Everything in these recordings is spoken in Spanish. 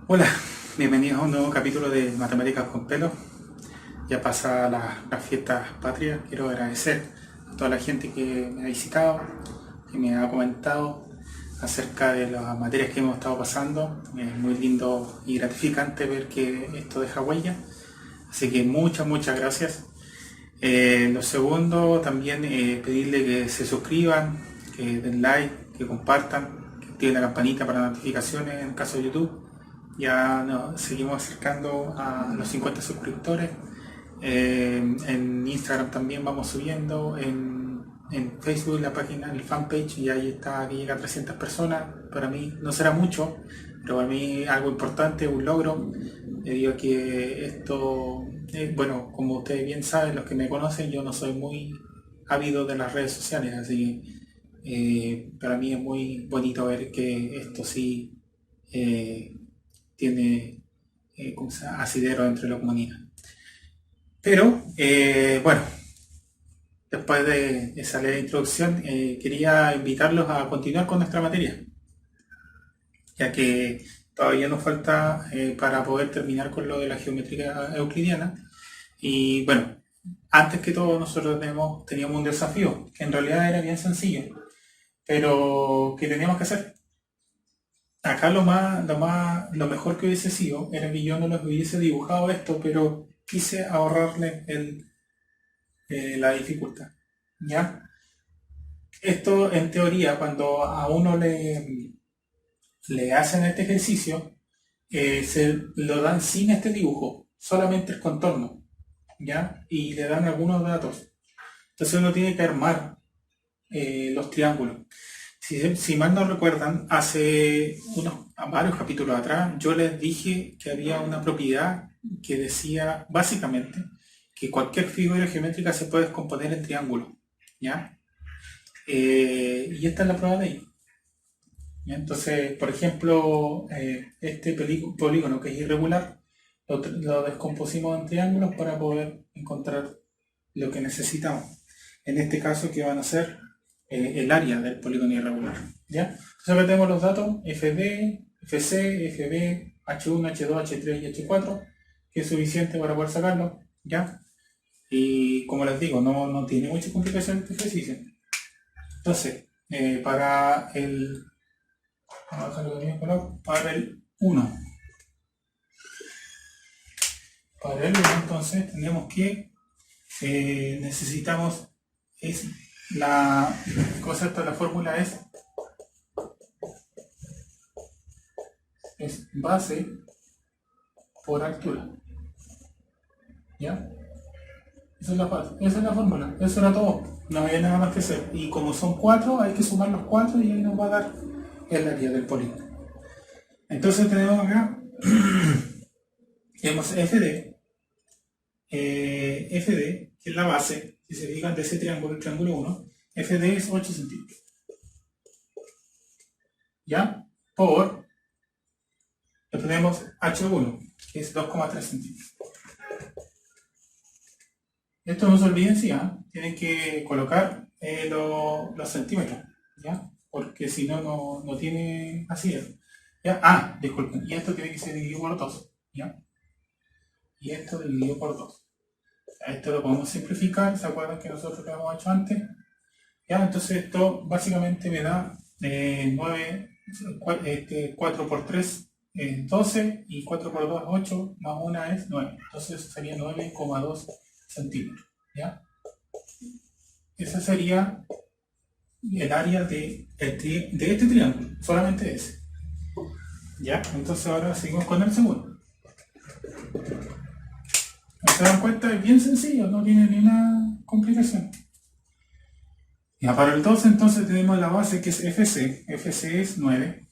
Hola, bienvenidos a un nuevo capítulo de Matemáticas con Pelo. Ya pasa las fiestas patrias. Quiero agradecer a toda la gente que me ha visitado, que me ha comentado acerca de las materias que hemos estado pasando. Es muy lindo y gratificante ver que esto deja huella. Así que muchas gracias. Lo segundo, también pedirle que se suscriban, que den like, que compartan, que activen la campanita para notificaciones en el caso de YouTube. Ya nos seguimos acercando a los 50 suscriptores. En Instagram también vamos subiendo. En Facebook la página, el fanpage, y ahí está, que llega a 300 personas. Para mí no será mucho, pero para mí algo importante, un logro. Debido a que esto, bueno, como ustedes bien saben, los que me conocen, yo no soy muy ávido de las redes sociales, así que para mí es muy bonito ver que esto sí eh, tiene asidero entre la comunidad. Pero, bueno, después de esa leve introducción, quería invitarlos a continuar con nuestra materia, ya que todavía nos falta para poder terminar con lo de la geometría euclidiana. Y bueno, antes que todo nosotros teníamos un desafío, que en realidad era bien sencillo, pero que teníamos que hacer. Acá lo mejor que hubiese sido era que yo no les hubiese dibujado esto, pero quise ahorrarle la dificultad. ¿Ya? Esto en teoría, cuando a uno le hacen este ejercicio, se lo dan sin este dibujo, solamente el contorno, ¿ya? Y le dan algunos datos. Entonces uno tiene que armar los triángulos. Si mal no recuerdan, hace varios capítulos atrás, yo les dije que había una propiedad que decía básicamente que cualquier figura geométrica se puede descomponer en triángulo, ¿ya? Y esta es la prueba de ello. ¿Ya? Entonces, por ejemplo, este polígono que es irregular, lo descompusimos en triángulos para poder encontrar lo que necesitamos. En este caso, que van a ser el área del polígono irregular. ¿Ya? Entonces acá tenemos los datos FD, FC, FB, H1, H2, H3 y H4, que es suficiente para poder sacarlo. ¿Ya? Y como les digo, no tiene mucha complicación este ejercicio. Entonces, vamos a dejarlo de color, para el 1. Para el 1 entonces tenemos que necesitamos es la cosa esta, la fórmula es base por altura. ¿Ya? Esa es la fórmula, eso era todo, no había nada más que hacer. Y como son 4, hay que sumar los 4 y ahí nos va a dar el área del polígono. Entonces tenemos acá, tenemos FD, que es la base, si se fijan, de ese triángulo, el triángulo 1, FD es 8 centímetros. ¿Ya? Por, lo tenemos H1, que es 2,3 centímetros. Esto no se olviden, sí, ¿eh? Tienen que colocar los centímetros, ¿ya? Porque si no, no tiene asidero. ¿Ya? Ah, disculpen, y esto tiene que ser dividido por 2, ¿ya? Y esto dividido por 2. Esto lo podemos simplificar, ¿se acuerdan que nosotros lo hemos hecho antes? ¿Ya? Entonces esto básicamente me da 4 por 3 es 12 y 4 por 2 es 8, más 1 es 9. Entonces sería 9,2 centímetros. ¿Ya? Ese sería el área de este triángulo, solamente ese. ¿Ya? Entonces ahora seguimos con el segundo. ¿Se dan cuenta? Es bien sencillo, no tiene ni una complicación. Ya, para el 2 entonces tenemos la base que es FC. FC es 9.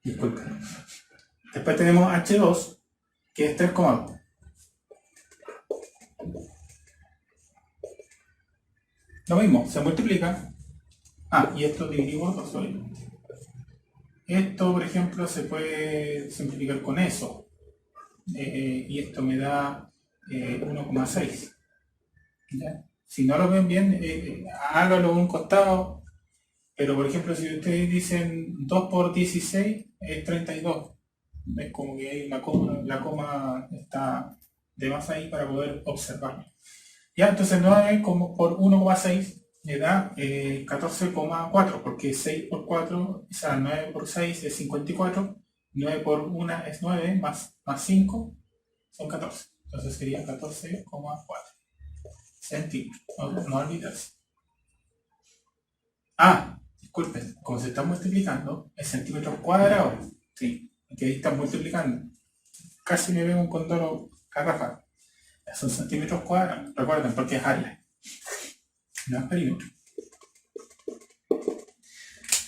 Disculpe. Después tenemos H2, que es 3,2. Lo mismo, se multiplica. Ah, y esto dividido por 2. Esto, por ejemplo, se puede simplificar con eso. Y esto me da 1,6. ¿ya? Si no lo ven bien, hágalo a un costado, pero por ejemplo, si ustedes dicen 2 por 16 es 32. Es como que hay una coma, la coma está de más ahí para poder observarlo. Ya, entonces 9 como por 1,6 le da 14,4, porque 6 por 4, o sea, 9 por 6 es 54, 9 por 1 es 9, más 5 son 14. Entonces sería 14,4 centímetros. No olvidarse. Disculpen, como se está multiplicando, es centímetros cuadrados. Sí, que ahí está multiplicando. Casi me veo un condoro garrafal. Son centímetros cuadrados. Recuerden, porque es área. No es perímetro.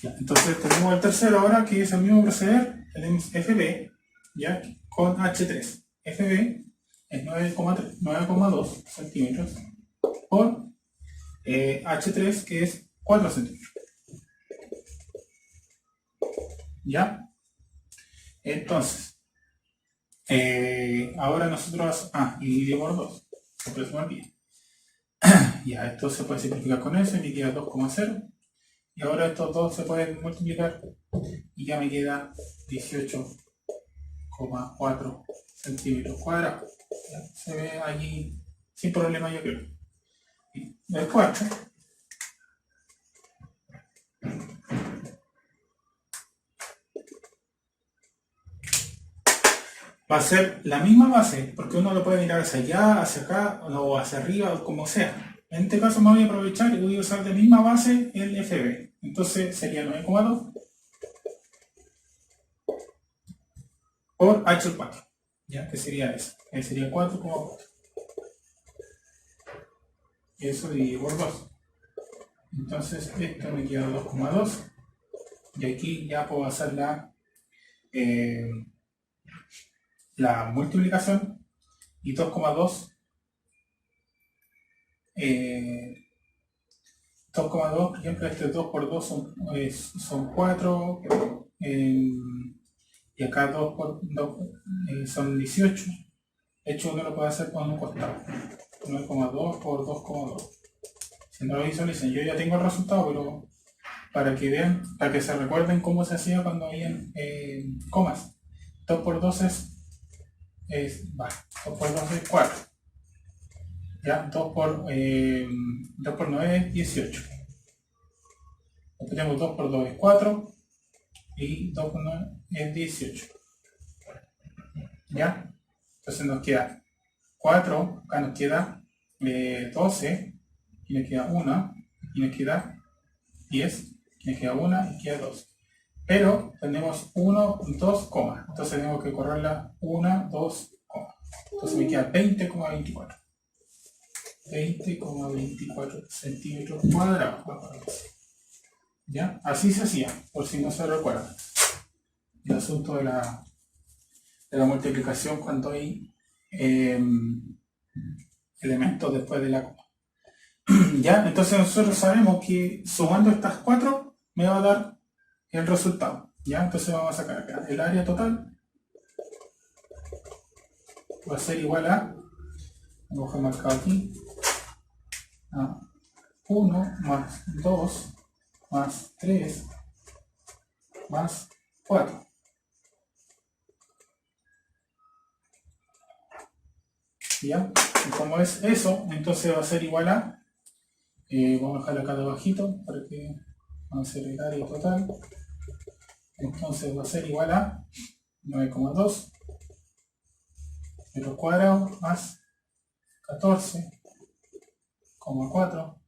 Ya, entonces tenemos el tercero ahora, que es el mismo proceder. Tenemos FB, ya, con H3. FB es 9,2 centímetros por H3, que es 4 centímetros. ¿Ya? Entonces, ahora nosotros... y dividido por 2. Siempre se me olvida. Ya, esto se puede simplificar con eso y me queda 2,0. Y ahora estos dos se pueden multiplicar y ya me queda 18,4 centímetros cuadrados. ¿Ya? Se ve allí sin problema, yo creo. Y después, va a ser la misma base, porque uno lo puede mirar hacia allá, hacia acá, o hacia arriba, o como sea. En este caso me voy a aprovechar y voy a usar de misma base el FB. Entonces sería 9,2 por H4. ¿Ya? Que sería eso. Sería 4,4. Y eso dividido por 2. Entonces esto me queda 2,2. Y aquí ya puedo hacer la multiplicación. Y 2,2 2,2, por ejemplo, este 2 por 2 son 4, y acá 2 por 2 son 18. De hecho, uno lo puede hacer con un costado. 9,2 por 2,2. Si no lo visualizan, yo ya tengo el resultado, pero para que vean, para que se recuerden cómo se hacía cuando habían comas. 2 por 2 2 por 2 es 4. Ya, 2 por 9 es 18. Después tenemos 2 por 2 es 4. Y 2 por 9 es 18. ¿Ya? Entonces nos queda 4, acá nos queda 12, y nos queda 1, y nos queda 10, y nos queda 1, y queda 2. Pero tenemos 1, 2, entonces tenemos que correrla 1, 2, entonces me queda 20,24. 20,24 centímetros cuadrados. ¿Ya? Así se hacía, por si no se recuerdan. El asunto de la multiplicación cuando hay elementos después de la coma. ¿Ya? Entonces nosotros sabemos que sumando estas 4 me va a dar el resultado. ¿Ya? Entonces vamos a sacar acá el área total. Va a ser igual a, vamos a marcar aquí, a 1 más 2 más 3 más 4. ¿Ya? Y como es eso, entonces va a ser igual a, vamos a dejarlo acá debajito para que vamos a hacer el área total. Entonces va a ser igual a 9,2 metros cuadrados más 14,4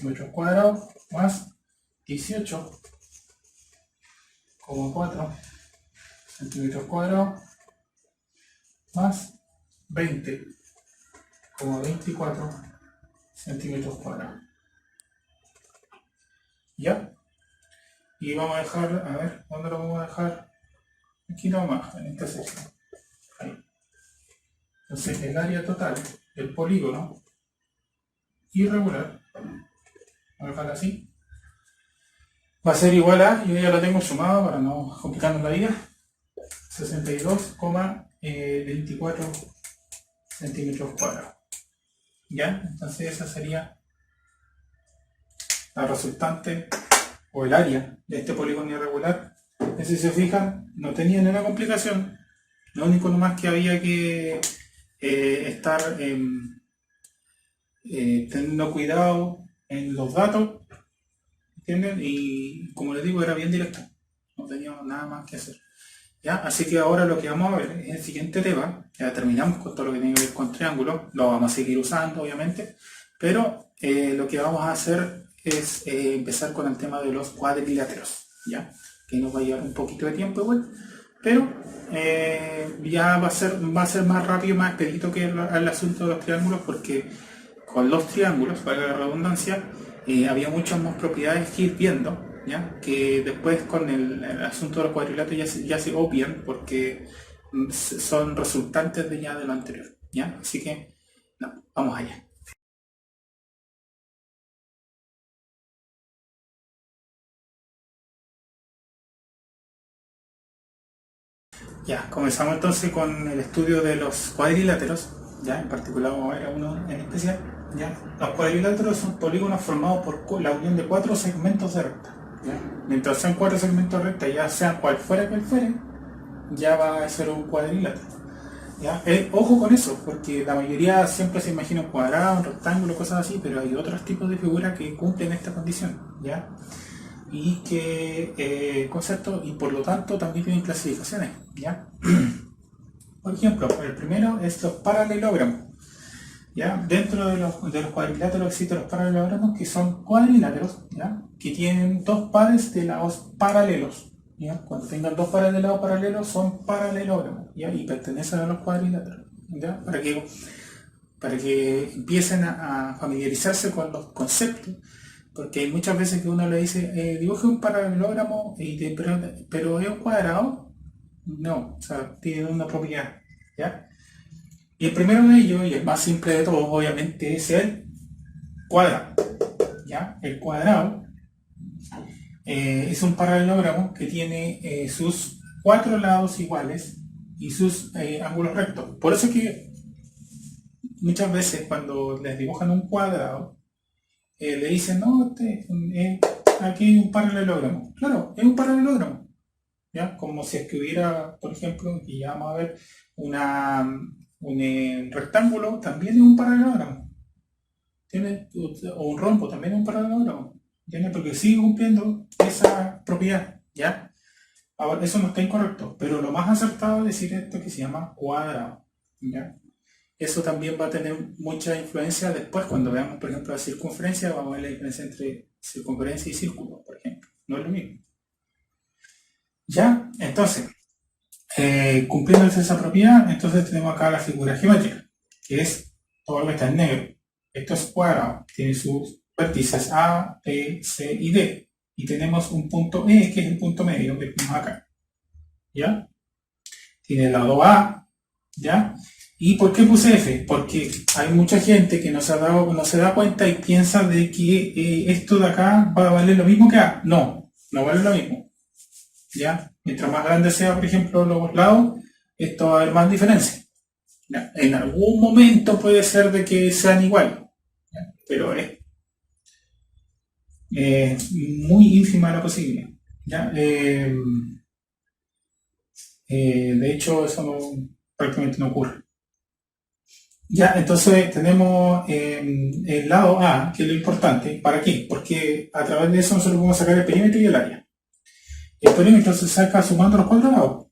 metros cuadrados más 18,4 centímetros cuadrados más 20,24 centímetros cuadrados. ¿Ya? Y vamos a dejar, a ver, ¿dónde lo vamos a dejar? Aquí nomás, en esta sección. Ahí. Entonces el área total del polígono irregular, vamos a dejarlo así, va a ser igual a, yo ya lo tengo sumado para no complicarnos la vida, 62,5 24 centímetros cuadrados. ¿Ya? Entonces esa sería la resultante o el área de este polígono irregular. Si se fijan, no tenía ninguna complicación. Lo único nomás que había que estar teniendo cuidado en los datos, ¿entienden? Y como les digo, era bien directo. No teníamos nada más que hacer. ¿Ya? Así que ahora lo que vamos a ver es el siguiente tema. Ya terminamos con todo lo que tiene que ver con triángulos. Lo vamos a seguir usando, obviamente. Pero lo que vamos a hacer es empezar con el tema de los cuadriláteros. ¿Ya? Que nos va a llevar un poquito de tiempo igual. Pero ya va a ser más rápido, más expedito que el asunto de los triángulos, porque con los triángulos, para la redundancia, había muchas más propiedades que ir viendo. ¿Ya? Que después con el asunto de los cuadriláteros ya se obvian porque son resultantes de lo anterior. ¿Ya? Así que no, vamos allá. Ya, comenzamos entonces con el estudio de los cuadriláteros. Ya, en particular vamos a ver a uno en especial. ¿Ya? Los cuadriláteros son polígonos formados por la unión de 4 segmentos de recta. ¿Ya? Mientras sean 4 segmentos de recta, ya sea cual fuere, ya va a ser un cuadrilátero. ¿Ya? Ojo con eso, porque la mayoría siempre se imagina un cuadrado, un rectángulo, cosas así, pero hay otros tipos de figuras que cumplen esta condición. ¿Ya? Y que conceptos, y por lo tanto también tienen clasificaciones. ¿Ya? Por ejemplo, el primero es los paralelogramos. ¿Ya? Dentro de los cuadriláteros existen los paralelogramos, que son cuadriláteros, ¿ya? Que tienen dos pares de lados paralelos. ¿Ya? Cuando tengan dos pares de lados paralelos son paralelogramos, ¿ya? Y pertenecen a los cuadriláteros. ¿Ya? Para que empiecen a familiarizarse con los conceptos, porque hay muchas veces que uno le dice, dibuje un paralelogramo, pero es un cuadrado. No, o sea, tiene una propiedad. ¿Ya? Y el primero de ellos, y el más simple de todos, obviamente, es el cuadrado. ¿Ya? El cuadrado es un paralelogramo que tiene sus 4 lados iguales y sus ángulos rectos. Por eso es que muchas veces cuando les dibujan un cuadrado, le dicen, no, aquí hay un paralelogramo. Claro, es un paralelogramo. ¿Ya? Como si es que hubiera, por ejemplo, y ya vamos a ver, un rectángulo también es un paralelogramo. O un rombo también es un paralelogramo. ¿Entiendes? Porque sigue cumpliendo esa propiedad. ¿Ya? Ahora, eso no está incorrecto, pero lo más acertado es decir esto que se llama cuadrado. ¿Ya? Eso también va a tener mucha influencia después cuando veamos, por ejemplo, la circunferencia. Vamos a ver la diferencia entre circunferencia y círculo, por ejemplo. No es lo mismo. ¿Ya? Entonces, cumpliendo esa propiedad, entonces tenemos acá la figura geométrica, que es todo lo que está en negro. Esto es cuadrado, tiene sus vértices A, B, C y D. Y tenemos un punto E, que es el punto medio que tenemos acá. ¿Ya? Tiene el lado A, ¿ya? ¿Y por qué puse F? Porque hay mucha gente que no se da cuenta y piensa de que esto de acá va a valer lo mismo que A. No, no vale lo mismo. ¿Ya? Mientras más grande sea, por ejemplo, los lados, esto va a haber más diferencia. ¿Ya? En algún momento puede ser de que sean iguales, ¿ya? Pero es muy ínfima la posibilidad. ¿Ya? De hecho, eso prácticamente no ocurre. Ya, entonces tenemos el lado A, que es lo importante. ¿Para qué? Porque a través de eso nosotros podemos sacar el perímetro y el área. El perímetro se saca sumando los 4 lados.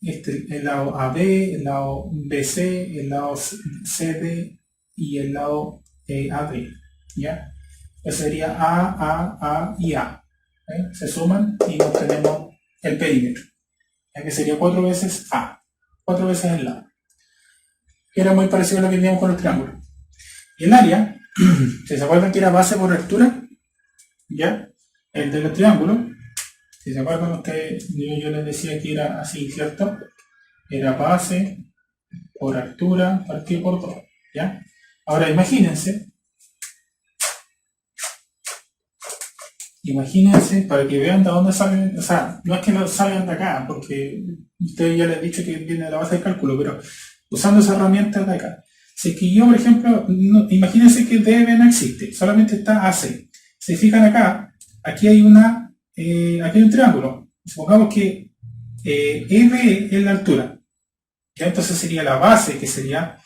El lado AB, el lado BC, el lado CD y el lado AD. ¿Ya? Eso sería A y A. Se suman y obtenemos el perímetro. Ya que sería 4 veces A. 4 veces el lado. Era muy parecido a lo que teníamos con los triángulos. Y el área, si se acuerdan que era base por altura, ¿ya? El de los triángulos, si se acuerdan ustedes, yo les decía que era así, ¿cierto? Era base por altura partido por 2, ¿ya? Ahora imagínense Imagínense, para que vean de dónde salen, o sea, no es que no salgan de acá, porque ustedes ya les he dicho que viene de la base de cálculo, pero usando esas herramientas de acá. Si es que yo, por ejemplo, imagínense que DB no existe, solamente está AC. Si fijan acá, aquí hay aquí hay un triángulo. Supongamos que EB es la altura. ¿Ya? Entonces sería la base, que sería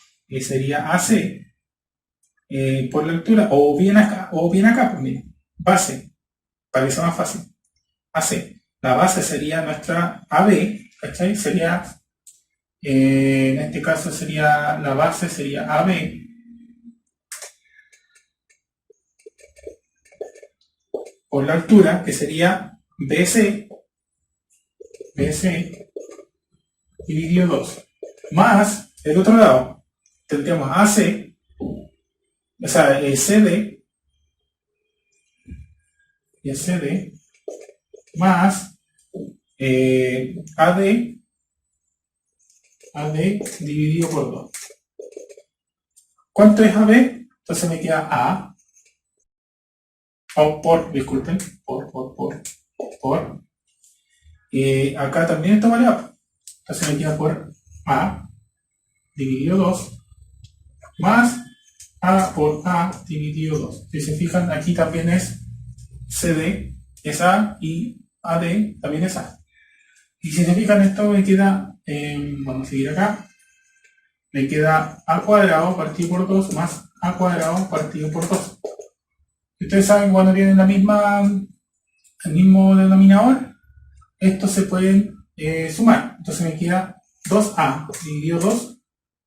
AC por la altura, o bien acá, pues mira, base, para que sea más fácil. AC. La base sería nuestra AB, ¿cachai? Sería, en este caso sería, la base sería AB, por la altura, que sería BC dividido 2, más el otro lado, tendríamos AC, o sea, CD, y CD, más AD dividido por 2. ¿Cuánto es AB? Entonces me queda A, disculpen, por. Acá también esto vale A. Entonces me queda por A dividido 2 más A por A dividido 2. Si se fijan, aquí también es CD, es A, y AD también es A. Y si se fijan, esto me queda, vamos a seguir acá, me queda A cuadrado partido por 2 más A cuadrado partido por 2. Ustedes saben, cuando tienen el mismo denominador, estos se pueden sumar. Entonces me queda 2A dividido 2,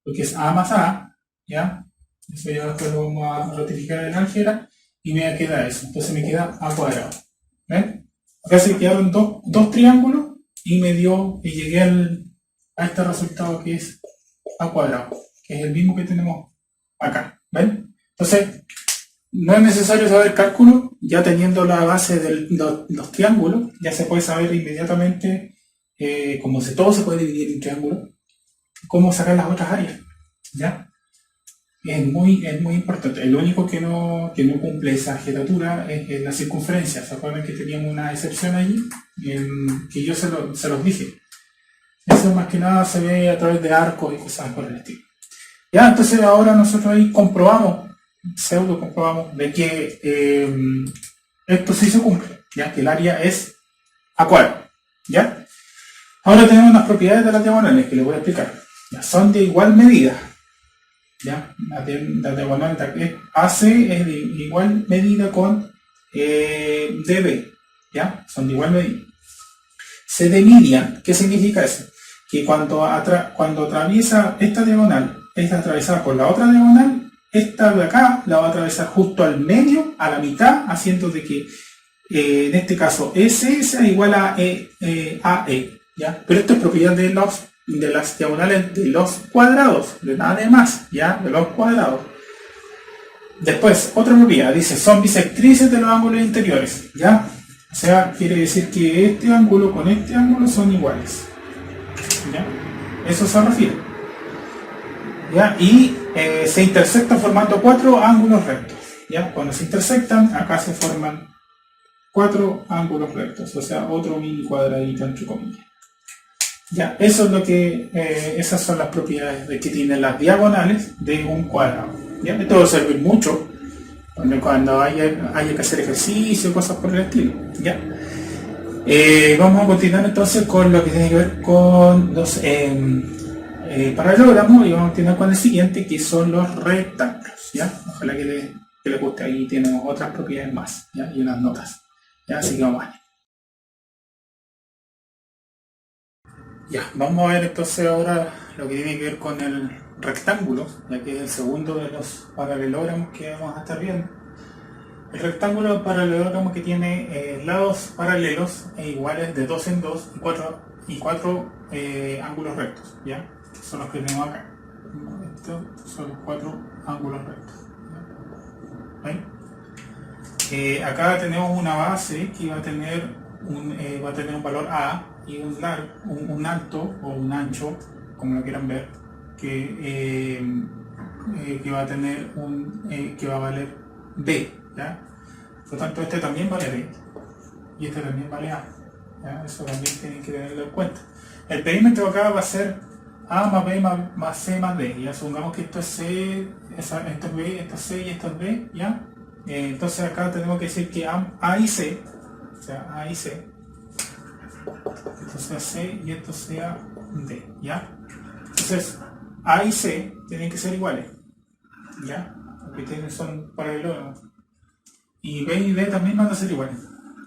porque es A más A, ¿ya? Eso ya después lo vamos a ratificar en álgebra, y me queda eso. Entonces me queda A cuadrado. ¿Ven? Acá se quedaron dos triángulos, y llegué a este resultado que es A cuadrado, que es el mismo que tenemos acá. ¿Ven? Entonces, no es necesario saber cálculo, ya teniendo la base de los triángulos, ya se puede saber inmediatamente, como todo se puede dividir en triángulos, cómo sacar las otras áreas. ¿Ya? Es muy importante. El único que no cumple esa jetatura es la circunferencia. ¿Se acuerdan que teníamos una excepción allí? Que yo se los dije. Eso más que nada se ve a través de arcos y cosas por el estilo. Ya, entonces ahora nosotros ahí pseudo comprobamos de que esto sí se cumple, ya que el área es A cuadrado. ¿Ya? Ahora tenemos unas propiedades de las diagonales que les voy a explicar. Ya, son de igual medida. ¿Ya? La diagonal de AC es de igual medida con DB. ¿Ya? Son de igual medida. CD median, ¿qué significa eso? Que cuando atraviesa esta diagonal, esta atravesada por la otra diagonal, esta de acá la va a atravesar justo al medio, a la mitad, haciendo de que en este caso SS sea igual a AE. ¿Ya? Pero esto es propiedad de las diagonales de los cuadrados, de nada de más, ¿ya? De los cuadrados. Después, otra propiedad, dice, son bisectrices de los ángulos interiores, ¿ya? O sea, quiere decir que este ángulo con este ángulo son iguales, ¿ya? Eso se refiere, ¿ya? Y se intersectan formando 4 ángulos rectos, ¿ya? Cuando se intersectan, acá se forman 4 ángulos rectos, o sea, otro mini cuadradito entre comillas. Ya, eso es lo que, esas son las propiedades que tienen las diagonales de un cuadrado. ¿Ya? Esto va a servir mucho cuando haya que hacer ejercicio, cosas por el estilo. ¿Ya? Vamos a continuar entonces con lo que tiene que ver con los paralelogramos, y vamos a continuar con el siguiente, que son los rectángulos. ¿Ya? Ojalá que le guste, ahí tenemos otras propiedades más, ¿ya? Y unas notas. ¿Ya? Así que vamos a ver. Ya, vamos a ver entonces ahora lo que tiene que ver con el rectángulo, ya que es el segundo de los paralelogramos que vamos a estar viendo. El rectángulo es un paralelogramo que tiene lados paralelos e iguales de 2 en 2 y 4 ángulos rectos, ¿ya? Son los que tenemos acá. Estos son los 4 ángulos rectos. Acá tenemos una base que va a tener un valor A y un alto o un ancho, como lo quieran ver, que va a tener que va a valer B, ¿ya? Por lo tanto, este también vale B. y este también vale A. ¿Ya? Eso también tienen que tenerlo en cuenta. El perímetro acá va a ser A más B más C más D. Ya supongamos que esto es C, esto es B, esto es C y esto es D. ¿Ya? Entonces acá tenemos que decir que A y C, o sea, A y C, esto sea C y esto sea D. ¿Ya? Entonces A y C tienen que ser iguales. ¿Ya? Porque son paralelos. Y B y D también van a ser iguales.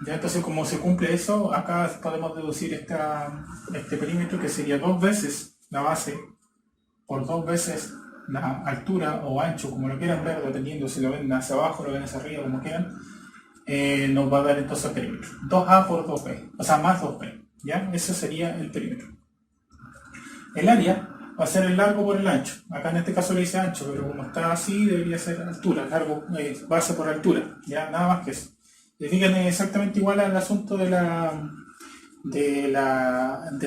¿Ya? Entonces, como se cumple eso, acá podemos deducir este perímetro, que sería 2 veces la base por 2 veces la altura o ancho, como lo quieran ver, dependiendo si lo ven hacia abajo, lo ven hacia arriba, como quieran, nos va a dar entonces el perímetro. 2A por 2B, o sea, más 2B. ¿Ya? Eso sería el perímetro. El área va a ser el largo por el ancho. Acá en este caso le dice ancho, pero como está así, debería ser altura, largo, base por altura. Ya, nada más que eso. Y fíjense, exactamente igual al asunto de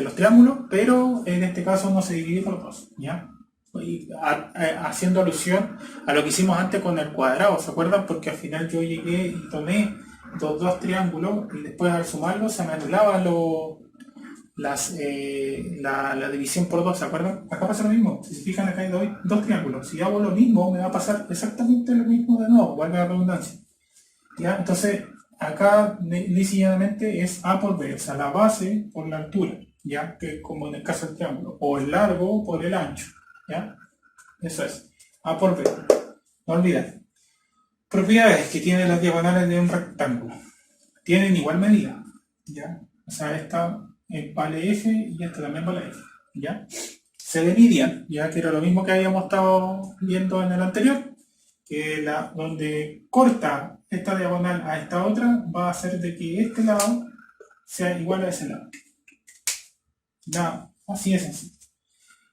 los triángulos, pero en este caso no se divide por dos, ¿ya? Haciendo alusión a lo que hicimos antes con el cuadrado, ¿se acuerdan? Porque al final yo llegué y tomé dos triángulos y después al sumarlos se me anulaba la división por dos, ¿se acuerdan? Acá pasa lo mismo. Si se fijan, acá hay dos triángulos. Si hago lo mismo, me va a pasar exactamente lo mismo de nuevo, valga la redundancia. ¿Ya? Entonces, acá linealmente es A por B, o sea, la base por la altura, ¿ya? Que como en el caso del triángulo, o el largo por el ancho, ¿ya? Eso es, A por B. No olvidar. Propiedades que tienen las diagonales de un rectángulo. Tienen igual medida, ¿ya? O sea, esta vale F y esta también vale F, ¿ya? Se dividían, ya que era lo mismo que habíamos estado viendo en el anterior, que donde corta esta diagonal a esta otra va a hacer de que este lado sea igual a ese lado. Ya, así es sencillo.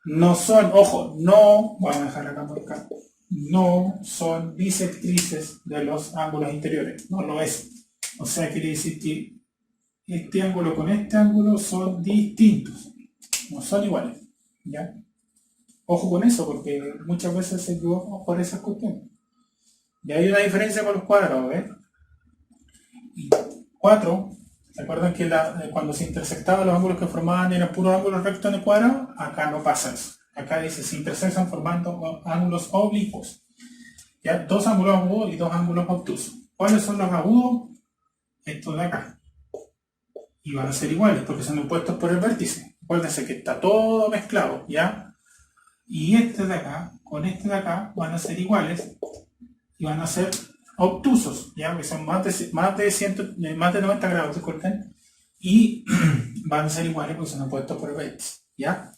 No son, ojo, no, voy a dejar acá por acá, no son bisectrices de los ángulos interiores, no lo es. O sea, quiere decir que este ángulo con este ángulo son distintos, no son iguales, ¿ya? Ojo con eso, porque muchas veces se equivocan por esas cuestiones. Y hay una diferencia con los cuadrados, ¿ves? Y 4, ¿se acuerdan que cuando se intersectaban los ángulos que formaban eran puros ángulos rectos en el cuadrado? Acá no pasa eso. Acá dice, se intersectan formando ángulos oblicuos. ¿Ya? Dos ángulos agudos y dos ángulos obtusos. ¿Cuáles son los agudos? Estos de acá. Y van a ser iguales porque son opuestos por el vértice. Acuérdense que está todo mezclado, ¿ya? Y este de acá con este de acá van a ser iguales y van a ser obtusos, ¿ya? Que son más de 90 grados, disculpen, y van a ser iguales porque son opuestos por el vértice, ¿ya?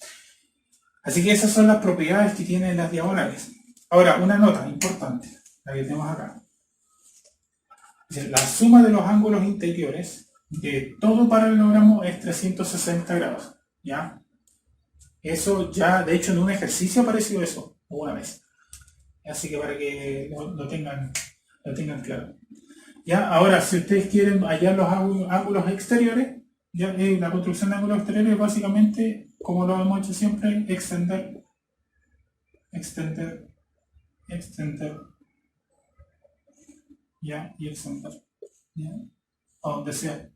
Así que esas son las propiedades que tienen las diagonales. Ahora, una nota importante, la que tenemos acá. La suma de los ángulos interiores de todo paralelogramo es 360 grados, ¿ya? Eso ya, de hecho, en un ejercicio apareció eso, una vez. Así que para que lo tengan claro. ¿Ya? Ahora, si ustedes quieren hallar los ángulos exteriores, ya, la construcción de ángulos exteriores es básicamente, como lo hemos hecho siempre, extender, ¿ya? Y extender, ¿ya? A donde sea.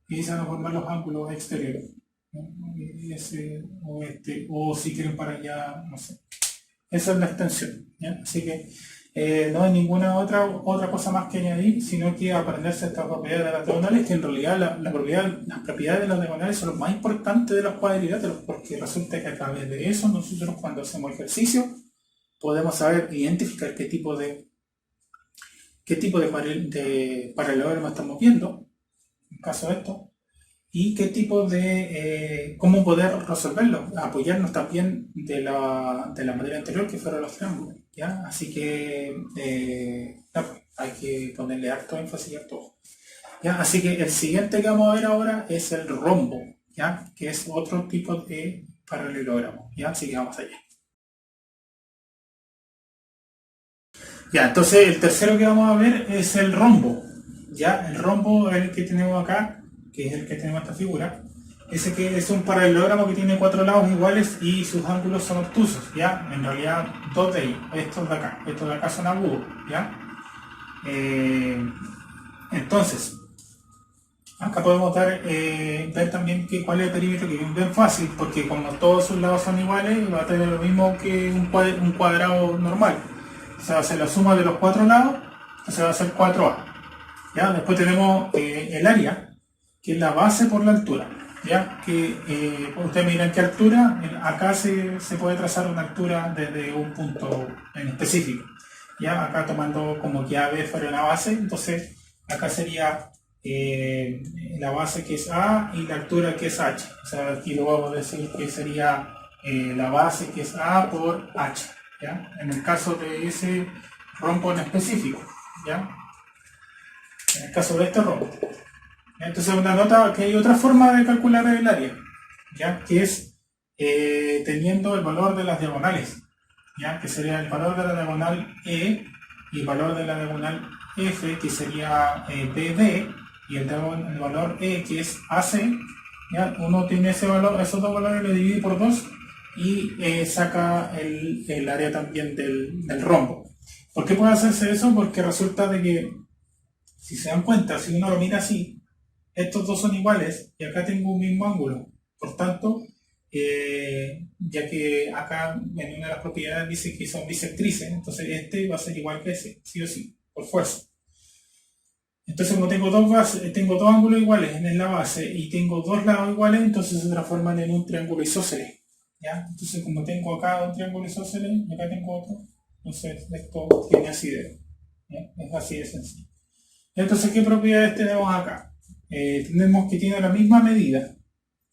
Y se van a formar los ángulos exteriores, ¿no? Ese o este, o si quieren para allá, no sé. Esa es la extensión, ¿ya? Así que no hay ninguna otra cosa más que añadir, sino que aprenderse esta propiedad de las diagonales, que en realidad las propiedades de las diagonales son lo más importante de los cuadriláteros, porque resulta que a través de eso nosotros cuando hacemos ejercicio podemos saber identificar qué tipo de paralelogramo estamos viendo, en caso de esto, y qué tipo de, cómo poder resolverlo, apoyarnos también de la materia anterior que fueron los triángulos, ¿ya? Así que pues, hay que ponerle harto énfasis y harto ojo, ¿ya? Así que el siguiente que vamos a ver ahora es el rombo, ¿ya? Que es otro tipo de paralelogramo, ¿ya? Así que vamos allá. Ya, entonces el tercero que vamos a ver es el rombo, ¿ya? El rombo es el que tenemos acá, que es el que tenemos esta figura. Ese que es un paralelogramo que tiene 4 lados iguales y sus ángulos son obtusos, ¿ya? En realidad, dos de ellos, estos de acá son agudos, ¿ya? Entonces, Acá podemos ver también cuál es el perímetro, que es bien fácil, porque como todos sus lados son iguales, va a tener lo mismo que un cuadrado normal. O sea, va a ser la suma de los cuatro lados, o sea, va a ser 4A. ¿Ya? Después tenemos el área, que es la base por la altura. ¿Ya? Que ustedes me dirán qué altura. Acá se puede trazar una altura desde un punto en específico. ¿Ya? Acá tomando como que AB fuera una base, entonces acá sería la base que es A y la altura que es H. O sea, aquí lo vamos a decir que sería la base que es A por H. ¿Ya? En el caso de ese rombo en específico. ¿Ya? En el caso de este rombo. Entonces una nota que hay otra forma de calcular el área, ¿ya? Que es teniendo el valor de las diagonales, ¿ya? Que sería el valor de la diagonal E y el valor de la diagonal F, que sería BD, y el valor E, que es AC. ¿Ya? Uno tiene ese valor, esos dos valores, lo divide por 2 y saca el área también del rombo. ¿Por qué puede hacerse eso? Porque resulta de que, si se dan cuenta, si uno lo mira así, estos dos son iguales y acá tengo un mismo ángulo. Por tanto, ya que acá en una de las propiedades dice que son bisectrices, entonces este va a ser igual que ese, sí o sí, por fuerza. Entonces, como tengo tengo dos ángulos iguales en la base y tengo dos lados iguales, entonces se transforman en un triángulo isósceles. ¿Ya? Entonces, como tengo acá un triángulo isósceles y acá tengo otro, entonces esto tiene asidero. ¿Ya? Es así de sencillo. Entonces, ¿qué propiedades tenemos acá? Tenemos que tiene la misma medida,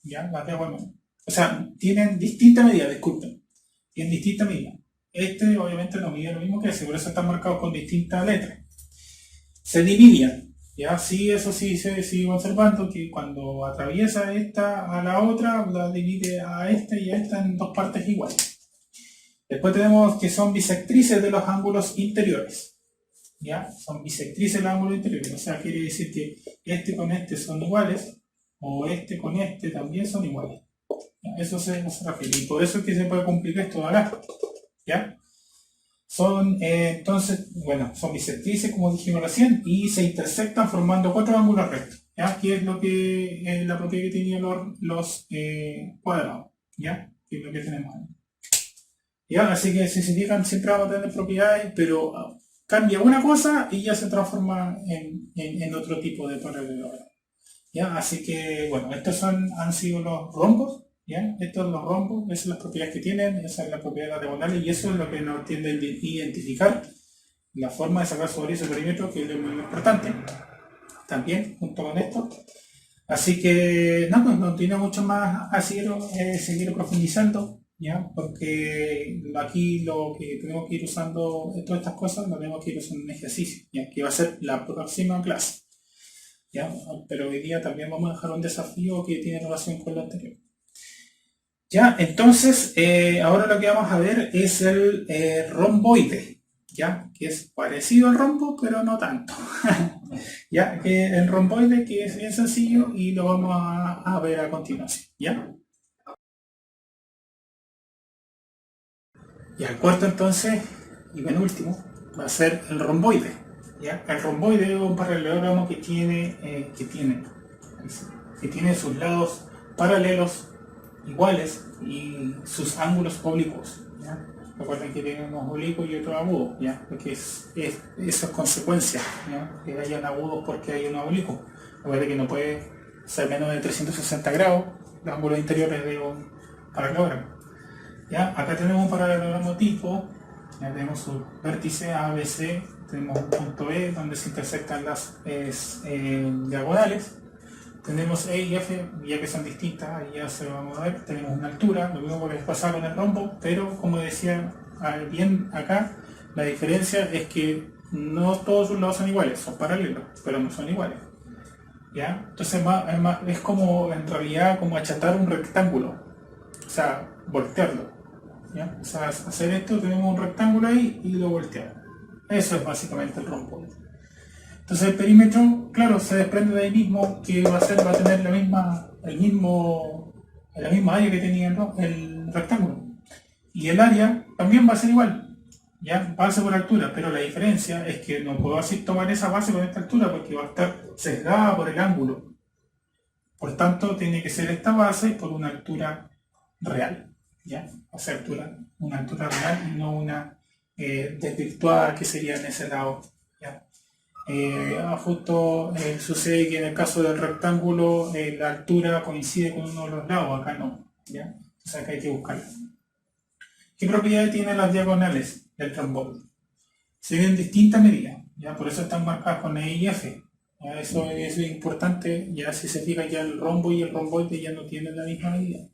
¿ya? Las diagonales. O sea, tienen distinta medida, disculpen. Tienen distinta medida. Este obviamente no mide lo mismo que ese, por eso están marcados con distintas letras. Se dividían, ¿ya? Sí, eso sí se sigue observando que cuando atraviesa esta a la otra, la divide a esta y a esta en dos partes iguales. Después tenemos que son bisectrices de los ángulos interiores. ¿Ya? Son bisectrices los ángulos interiores, o sea, quiere decir que este con este son iguales, o este con este también son iguales. ¿Ya? Eso se refiere, y por eso es que se puede cumplir esto acá. ¿Ya? Son, entonces, bueno, son bisectrices, como dijimos recién, y se intersectan formando cuatro ángulos rectos. ¿Ya? Que es lo que la propiedad que tenían los cuadrados. ¿Ya? Que es lo que tenemos ahí. ¿Ya? Así que si se fijan, siempre vamos a tener propiedades, pero cambia una cosa y ya se transforma en otro tipo de paralelogramo. ¿Ya? Así que, bueno, estos han sido los rombos. ¿Ya? Estos son los rombos, esas son las propiedades que tienen, esa es la propiedad de las diagonales, y eso es lo que nos tiende a identificar la forma de sacar sobre ese perímetro, que es lo muy importante, también, junto con esto. Así que, no, pues no tiene mucho más a seguir profundizando. ¿Ya? Porque aquí lo que tenemos que ir usando, todas estas cosas, lo tenemos que ir usando en ejercicio, ¿ya? Que va a ser la próxima clase. ¿Ya? Pero hoy día también vamos a dejar un desafío que tiene relación con lo anterior. ¿Ya? Entonces, ahora lo que vamos a ver es el romboide, ¿ya? Que es parecido al rombo, pero no tanto. ¿Ya? Que el romboide, que es bien sencillo y lo vamos a ver a continuación. ¿Ya? Y el cuarto entonces, y penúltimo, va a ser el romboide. ¿Ya? El romboide es un paralelogramo que tiene sus lados paralelos iguales y sus ángulos oblicuos. ¿Ya? Recuerden que tiene unos oblicuos y otros agudos, ¿ya? Porque eso es consecuencia, ¿ya? Que hayan agudos porque hay un oblicuo. Recuerden que no puede ser menos de 360 grados los ángulos interiores de un paralelogramo. ¿Ya? Acá tenemos un paralelogramo tipo, ya tenemos su vértice ABC, tenemos un punto E donde se intersectan las diagonales, tenemos E y F, ya que son distintas, ahí ya se lo vamos a ver, tenemos una altura, lo mismo que les pasaba con el rombo, pero como decía bien acá, la diferencia es que no todos sus lados son iguales, son paralelos, pero no son iguales. ¿Ya? Entonces es como en realidad como achatar un rectángulo, o sea, voltearlo. ¿Ya? O sea, hacer esto, tenemos un rectángulo ahí y lo volteamos. Eso es básicamente el rombo. Entonces el perímetro, claro, se desprende de ahí mismo, que va a tener la misma área que tenía el rectángulo. Y el área también va a ser igual, ¿ya? Base por altura, pero la diferencia es que no puedo así tomar esa base con esta altura porque va a estar sesgada por el ángulo. Por tanto, tiene que ser esta base por una altura real, ¿ya? O sea, una altura real y no una desvirtuada que sería en ese lado, ¿ya? Justo sucede que en el caso del rectángulo la altura coincide con uno de los lados, acá no, ¿ya? O sea, que hay que buscarla. ¿Qué propiedades tienen las diagonales del romboide? Se ven distintas medidas, ¿ya? Por eso están marcadas con E y F. ¿Ya? Eso es importante, ya si se fija ya el rombo y el romboide ya no tienen la misma medida.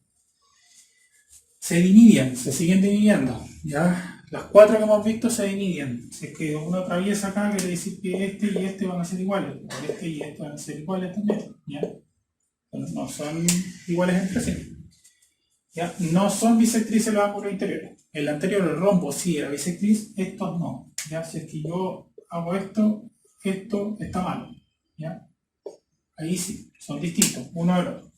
Se dividen, se siguen dividiendo, ¿ya? Las cuatro que hemos visto se dividen. Si es que uno atraviesa acá, quiere decir que este y este van a ser iguales. Este y este van a ser iguales también, ¿ya? Pero no son iguales entre sí. ¿Ya? No son bisectrices los ángulos interiores. El anterior, el rombo, sí era bisectriz, estos no. ¿Ya? Si es que yo hago esto, esto está mal, ¿ya? Ahí sí, son distintos, uno del otro.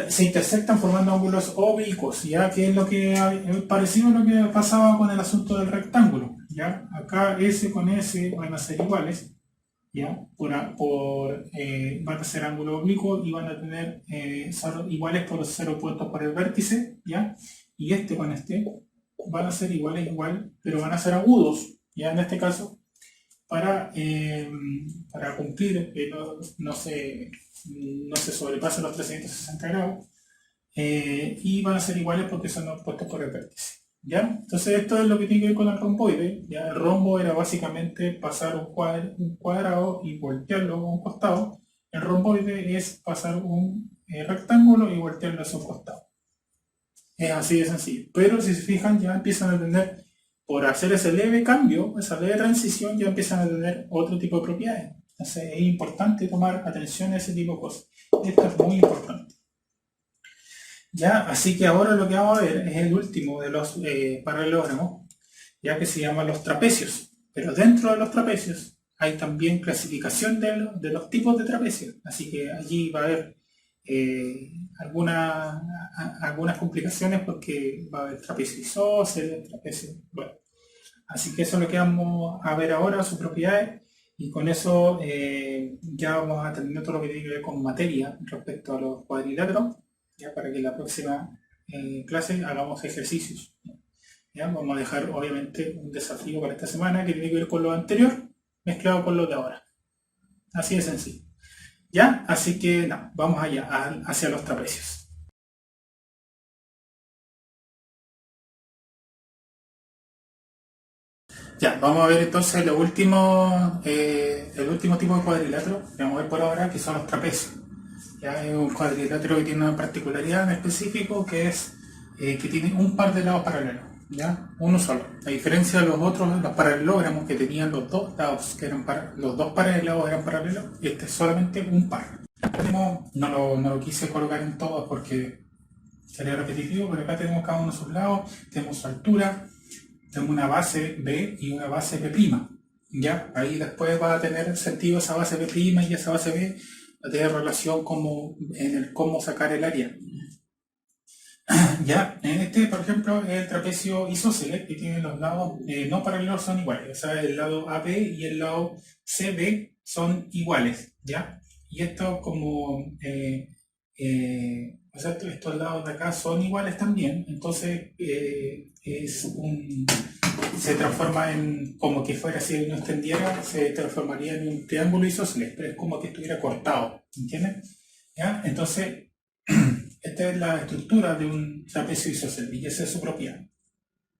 Se intersectan formando ángulos oblicuos, ¿ya? Que es lo que es parecido a lo que pasaba con el asunto del rectángulo, ¿ya? Acá S con S van a ser iguales, ¿ya? Van a ser ángulos oblicuos y van a tener iguales por 0 puntos por el vértice, ¿ya? Y este con este van a ser iguales igual, pero van a ser agudos, ¿ya? En este caso, para cumplir que no se sobrepasen los 360 grados, y van a ser iguales porque son opuestos por el vértice, ¿ya? Entonces esto es lo que tiene que ver con el romboide, ¿ya? El rombo era básicamente pasar un cuadrado y voltearlo a un costado. El romboide es pasar un rectángulo y voltearlo a un costado. Es así de sencillo. Pero si se fijan, ya empiezan a tener, por hacer ese leve cambio, esa leve transición, ya empiezan a tener otro tipo de propiedades. Entonces es importante tomar atención a ese tipo de cosas. Esto es muy importante. Ya, así que ahora lo que vamos a ver es el último de los paralelogramos, ya que se llaman los trapecios. Pero dentro de los trapecios hay también clasificación de los tipos de trapecios. Así que allí va a haber algunas complicaciones porque va a haber trapecio isósceles, trapecio, bueno. Así que eso es lo que vamos a ver ahora, sus propiedades, y con eso ya vamos a terminar todo lo que tiene que ver con materia respecto a los cuadriláteros, ya para que en la próxima clase hagamos ejercicios. ¿Ya? Vamos a dejar obviamente un desafío para esta semana que tiene que ver con lo anterior mezclado con lo de ahora. Así de sencillo. ¿Ya? Así que no, vamos allá, hacia los trapecios. Ya, vamos a ver entonces el último tipo de cuadrilátero que vamos a ver por ahora, que son los trapecios. Ya es un cuadrilátero que tiene una particularidad en específico, que es que tiene un par de lados paralelos, ¿ya? Uno solo. A diferencia de los otros, los paralelogramos que tenían los dos lados, que eran los dos pares de lados eran paralelos, este es solamente un par. No lo quise colocar en todos porque sería repetitivo, pero acá tenemos cada uno de sus lados, tenemos su altura, tenemos una base B y una base B', ¿ya? Ahí después va a tener sentido esa base B' y esa base B va a tener relación en el cómo sacar el área. Ya, en este, por ejemplo, es el trapecio isósceles, que tiene los lados no paralelos, son iguales. O sea, el lado AB y el lado CB son iguales, ¿ya? Y esto como, o sea, estos lados de acá son iguales también, entonces se transforma en, como que fuera, si no extendiera, se transformaría en un triángulo isósceles, pero es como que estuviera cortado, ¿entiendes? ¿Ya? Entonces, esta es la estructura de un trapecio isósceles y esa es su propiedad.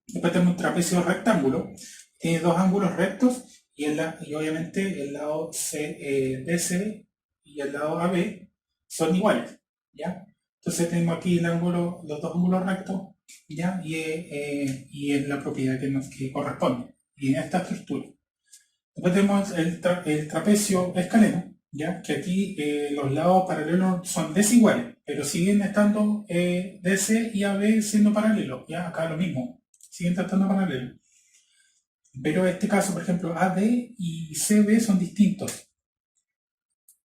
Después tenemos un trapecio rectángulo, tiene dos ángulos rectos y obviamente el lado DCB y el lado AB son iguales, ¿ya? Entonces tenemos aquí los dos ángulos rectos, ¿ya? Y es la propiedad que corresponde y en esta estructura. Después tenemos el trapecio escaleno, ¿ya? Que aquí los lados paralelos son desiguales, pero siguen estando DC y AB siendo paralelos, ¿ya? Acá lo mismo, siguen estando paralelos. Pero en este caso, por ejemplo, AD y CB son distintos.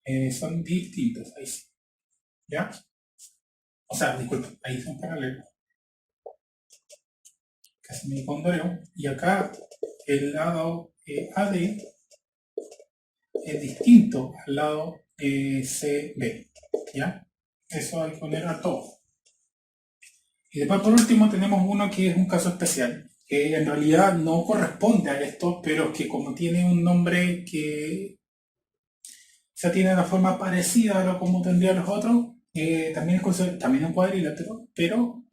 Ahí sí, ¿ya? O sea, disculpen, ahí son paralelos. Casi me pondré. Y acá el lado AD es distinto al lado CB, ¿ya? Eso hay que poner a todo. Y después por último tenemos uno que es un caso especial, que en realidad no corresponde a esto, pero que como tiene un nombre que tiene una forma parecida a lo como tendrían los otros, también es un cuadrilátero, pero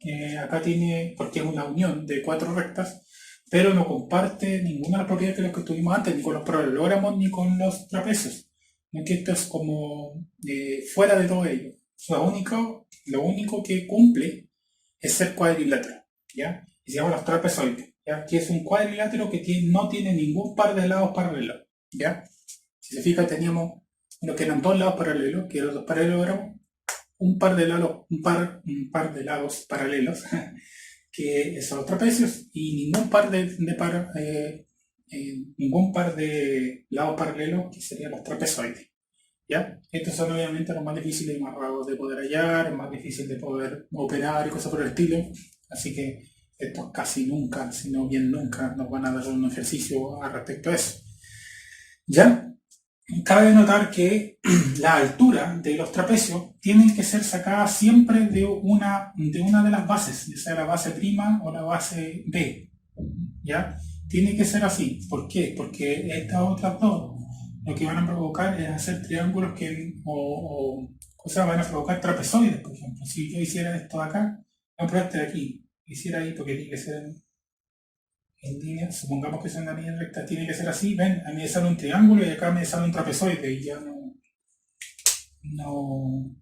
acá tiene, porque es una unión de 4 rectas, pero no comparte ninguna de las propiedades de las que tuvimos antes, ni con los paralelogramos ni con los trapecios. No, que esto es como fuera de todo ello. Lo único que cumple es ser cuadrilátero, ¿ya? Y se llama los trapezoides, ¿ya? Que es un cuadrilátero que no tiene ningún par de lados paralelos, ¿ya? Si se fija, teníamos lo que eran 2 lados paralelos, que los 2 paralelogramos, un par de lados paralelos, que son los trapecios, y ningún par de lados paralelos, que serían los trapezoides. ¿Ya? Estos son obviamente los más difíciles y más raros de poder hallar, más difíciles de poder operar y cosas por el estilo. Así que estos casi nunca, sino bien nunca, nos van a dar un ejercicio al respecto a eso. ¿Ya? Cabe notar que la altura de los trapecios tienen que ser sacadas siempre de una de las bases, ya sea la base prima o la base B. ¿Ya? Tiene que ser así. ¿Por qué? Porque estas otras dos lo que van a provocar es hacer triángulos o van a provocar trapezoides, por ejemplo. Si yo hiciera esto de acá, voy a probar este de aquí, hiciera ahí porque tiene que ser en línea, supongamos que es una línea recta, tiene que ser así, ven, a mí me sale un triángulo y acá me sale un trapezoide y ya no,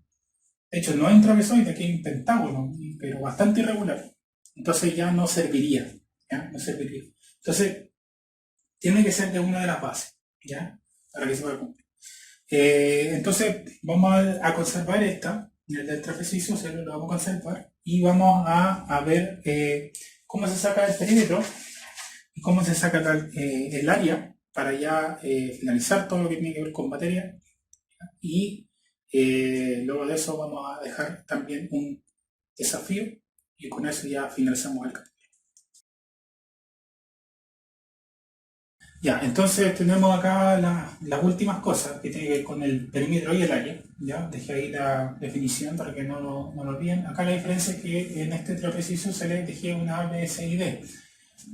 de hecho no hay un trapezoide, aquí hay un pentágono, pero bastante irregular, entonces ya no serviría, ¿ya? No serviría. Entonces, tiene que ser de una de las bases, ¿ya? Para que se pueda cumplir. Entonces, vamos a conservar esta, el del trapecio isósceles lo vamos a conservar y vamos a ver cómo se saca el perímetro y cómo se saca el área para ya finalizar todo lo que tiene que ver con materia. Y luego de eso vamos a dejar también un desafío y con eso ya finalizamos el capítulo. Ya, entonces tenemos acá las últimas cosas que tienen que ver con el perímetro y el área. Ya, dejé ahí la definición para que no lo olviden. Acá la diferencia es que en este trapecio isósceles dejé una A, B, C y D.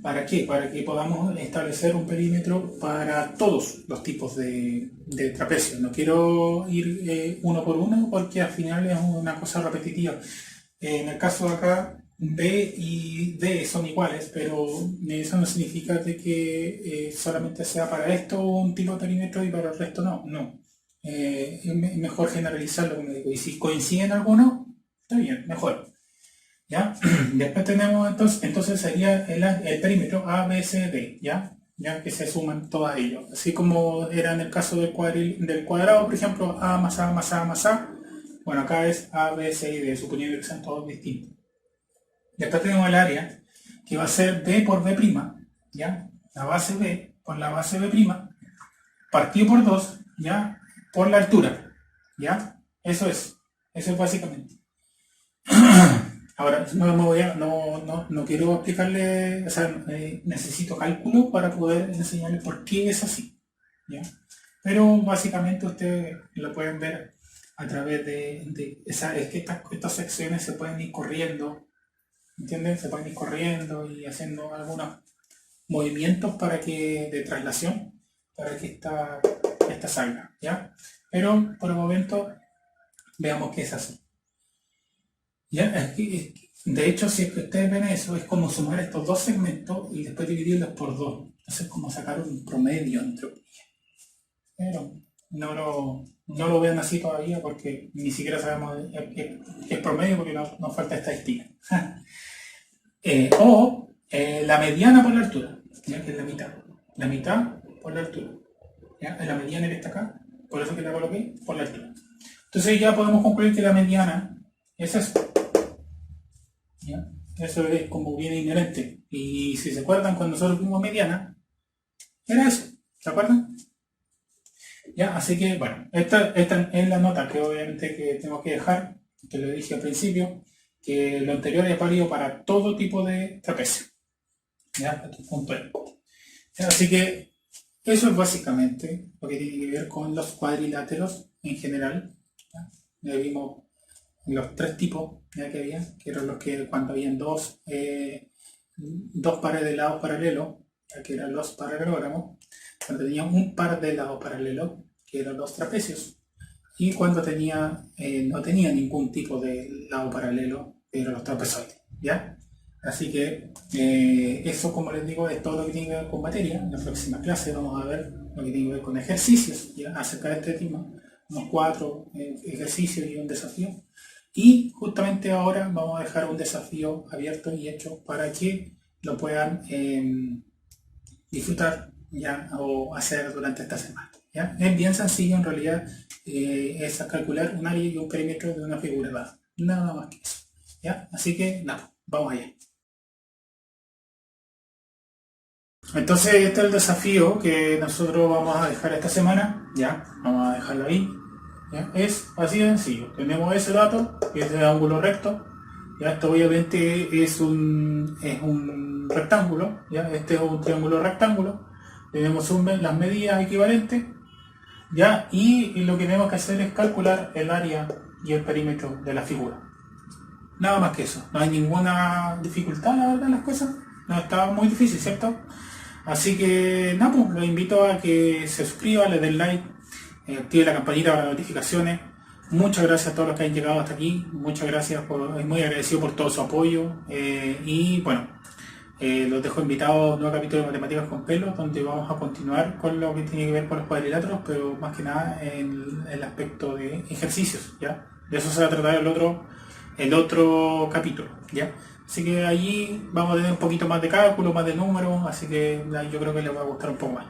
¿Para qué? Para que podamos establecer un perímetro para todos los tipos de trapecio. No quiero ir uno por uno porque al final es una cosa repetitiva. En el caso de acá, B y D son iguales, pero eso no significa de que solamente sea para esto un tipo de perímetro y para el resto no. No. Es mejor generalizarlo, como digo. Y si coinciden algunos, está bien, mejor. ¿Ya? Después tenemos entonces sería el perímetro A, B, C, D, ¿ya? Ya que se suman todos ellos. Así como era en el caso del cuadrado, por ejemplo, A más A más A más A. Bueno, acá es A, B, C y D, suponiendo que sean todos distintos. Después tenemos el área, que va a ser B por B', ¿ya? La base B por la base B', partido por 2, ¿ya? Por la altura, ¿ya? Eso es básicamente. Ahora, no quiero explicarle, o sea, necesito cálculo para poder enseñarle por qué es así, ¿ya? Pero básicamente ustedes lo pueden ver a través es que estas secciones se pueden ir corriendo, ¿entienden? Se pueden ir corriendo y haciendo algunos movimientos de traslación para que esta salga, ¿ya? Pero por el momento veamos qué es así. ¿Ya? De hecho, si es que ustedes ven eso, es como sumar estos dos segmentos y después dividirlos por 2. Entonces es como sacar un promedio entre comillas. Pero no lo vean así todavía porque ni siquiera sabemos qué es promedio porque nos falta estadística. La mediana por la altura, ¿ya? Que es la mitad. La mitad por la altura. ¿Ya? La mediana que está acá, por eso que la coloqué, por la altura. Entonces ya podemos concluir que la mediana es eso. ¿Ya? Eso es como bien inherente. Y si se acuerdan, cuando nosotros vimos mediana, era eso. ¿Se acuerdan? ¿Ya? Así que, bueno, esta es la nota que obviamente que tengo que dejar, que lo dije al principio, que lo anterior es válido para todo tipo de trapecio. ¿Ya? Punto E. Así que eso es básicamente lo que tiene que ver con los cuadriláteros en general. ¿Ya? Ya vimos los tres tipos ya que había, que eran los que cuando habían dos pares de lados paralelos, ya que eran los paralelogramos, cuando tenían un par de lados paralelos, que eran los trapecios, y cuando no tenía ningún tipo de lado paralelo, que eran los trapezoides, ¿ya? Así que eso, como les digo, es todo lo que tiene que ver con materia. En la próxima clase vamos a ver lo que tiene que ver con ejercicios, ¿ya? Acerca de este tema, unos 4 ejercicios y un desafío. Y justamente ahora vamos a dejar un desafío abierto y hecho para que lo puedan disfrutar, ¿ya? O hacer durante esta semana, ¿ya? Es bien sencillo en realidad, es calcular un área y un perímetro de una figura dada, nada más que eso, ¿ya? Así que nada, vamos allá. Entonces este es el desafío que nosotros vamos a dejar esta semana, ya, vamos a dejarlo ahí, ¿ya? Es así de sencillo, tenemos ese dato, que es el ángulo recto, ya, esto obviamente es un rectángulo, ya, este es un triángulo rectángulo, tenemos las medidas equivalentes, ya, y lo que tenemos que hacer es calcular el área y el perímetro de la figura. Nada más que eso, no hay ninguna dificultad, la verdad, en las cosas, no está muy difícil, ¿cierto? Así que nada, pues los invito a que se suscriban, le den like, active la campanita para notificaciones. Muchas gracias a todos los que han llegado hasta aquí, muchas gracias, muy agradecido por todo su apoyo, y bueno, los dejo invitados a un nuevo capítulo de Matemáticas con Pelo, donde vamos a continuar con lo que tiene que ver con los cuadriláteros, pero más que nada en el aspecto de ejercicios, ¿ya? De eso se va a tratar el otro capítulo, ¿ya? Así que allí vamos a tener un poquito más de cálculo, más de números, así que yo creo que les va a gustar un poco más.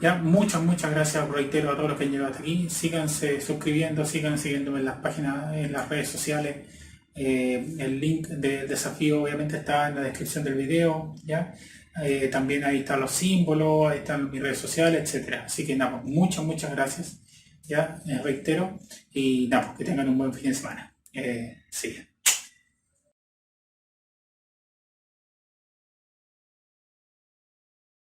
Ya, muchas gracias, reitero, a todos los que han llegado hasta aquí. Síganse suscribiendo, sigan siguiéndome en las páginas, en las redes sociales. El link del desafío obviamente está en la descripción del video, ¿ya? También ahí están los símbolos, ahí están mis redes sociales, etcétera. Así que nada, muchas gracias, ya, reitero, y nada, que tengan un buen fin de semana. Sí.